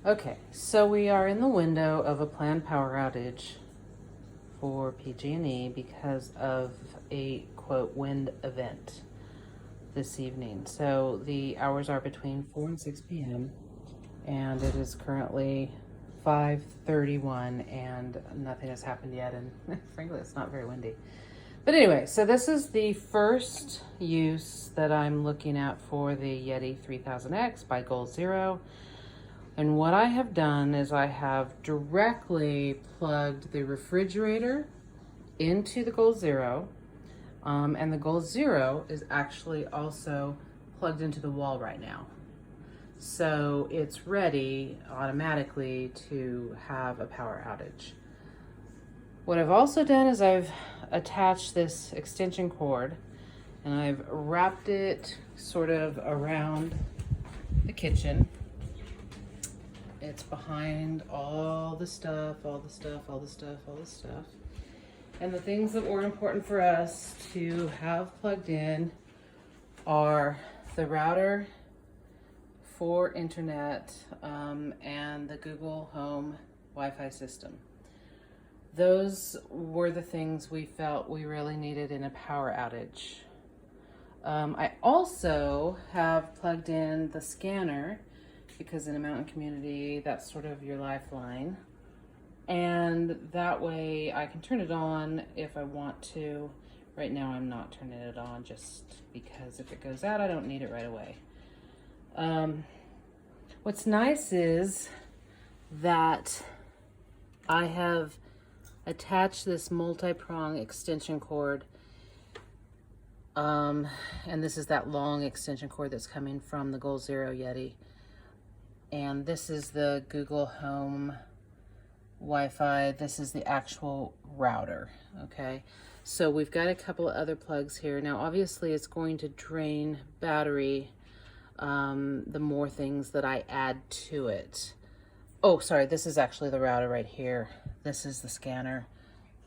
Okay, so we are in the window of a planned power outage for PG&E because of a quote wind event this evening. So the hours are between 4 and 6 p.m. and it is currently 5:31 and nothing has happened yet, and frankly it's not very windy. But anyway, so this is the first use that I'm looking at for the Yeti 3000X by Goal Zero. And what I have done is I have directly plugged the refrigerator into the Goal Zero, and the Goal Zero is actually also plugged into the wall right now. So it's ready automatically to have a power outage. What I've also done is I've attached this extension cord and I've wrapped it sort of around the kitchen. It's behind all the stuff. And the things that were important for us to have plugged in are the router for internet and the Google Home Wi-Fi system. Those were the things we felt we really needed in a power outage. I also have plugged in the scanner because in a mountain community, that's sort of your lifeline. And that way I can turn it on if I want to. Right now I'm not turning it on just because if it goes out, I don't need it right away. What's nice is that I have attached this multi-prong extension cord, and this is that long extension cord that's coming from the Goal Zero Yeti, and this is the Google Home Wi-Fi. This is the actual router. Okay, so we've got a couple of other plugs here. Now obviously it's going to drain battery the more things that I add to it. Oh, sorry, this is actually the router right here. This is the scanner,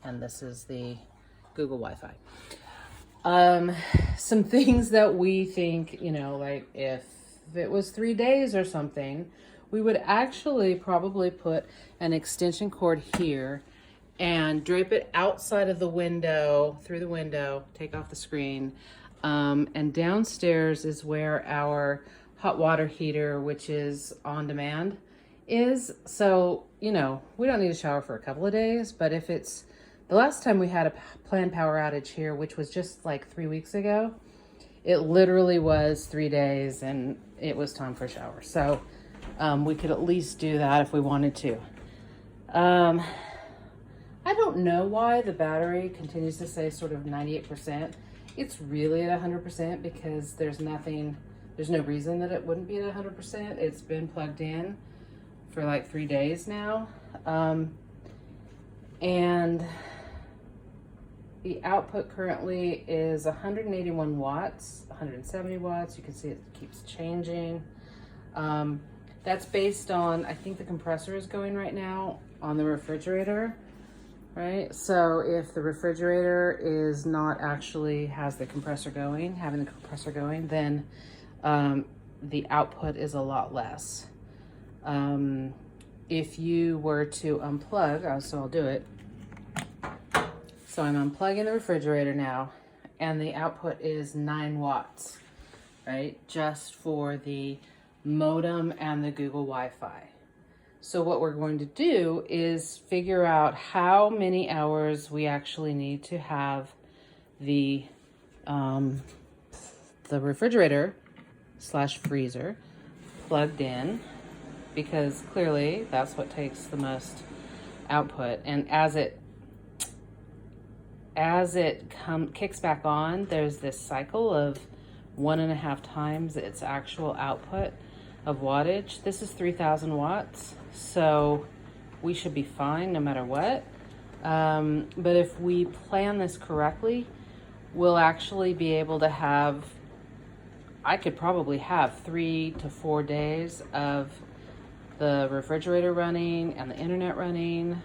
and this is the Google Wi-Fi. Some things that we think, like if it was 3 days or something, we would actually probably put an extension cord here and drape it outside of the window, through the window, take off the screen. And downstairs is where our hot water heater, which is on demand, is. So, we don't need a shower for a couple of days, but if it's the last time we had a planned power outage here, which was just like 3 weeks ago, it literally was 3 days and it was time for a shower. So we could at least do that if we wanted to. I don't know why the battery continues to say sort of 98%. It's really at 100% because there's no reason that it wouldn't be at 100%. It's been plugged in for like 3 days now. And the output currently is 181 watts, 170 watts. You can see it keeps changing. That's based on, I think the compressor is going right now on the refrigerator, right? So if the refrigerator is not actually having the compressor going, then the output is a lot less. If you were to unplug, so I'll do it. So I'm unplugging the refrigerator now, and the output is 9 watts, right? Just for the modem and the Google Wi-Fi. So what we're going to do is figure out how many hours we actually need to have the refrigerator / freezer plugged in, because clearly that's what takes the most output. And as it kicks back on, there's this cycle of 1.5 times its actual output of wattage. This is 3,000 watts, so we should be fine no matter what. But if we plan this correctly, we'll actually be able to have, I could probably have 3 to 4 days of the refrigerator running and the internet running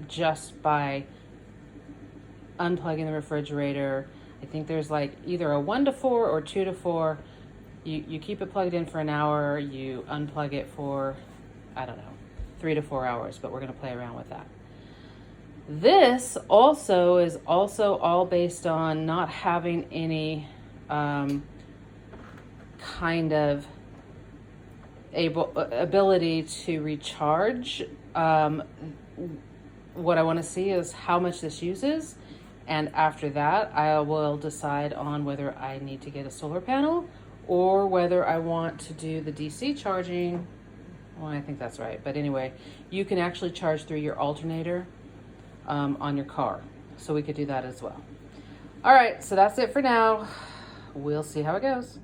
just by unplugging the refrigerator. I think there's like either a 1 to 4 or 2 to 4 You keep it plugged in for an hour, you unplug it for, I don't know, 3 to 4 hours, but we're gonna play around with that. This also is also all based on not having any kind of ability to recharge. What I want to see is how much this uses, and after that I will decide on whether I need to get a solar panel or whether I want to do the DC charging. Well, I think that's right, but anyway, you can actually charge through your alternator on your car, so we could do that as well. All right, so that's it for now. We'll see how it goes.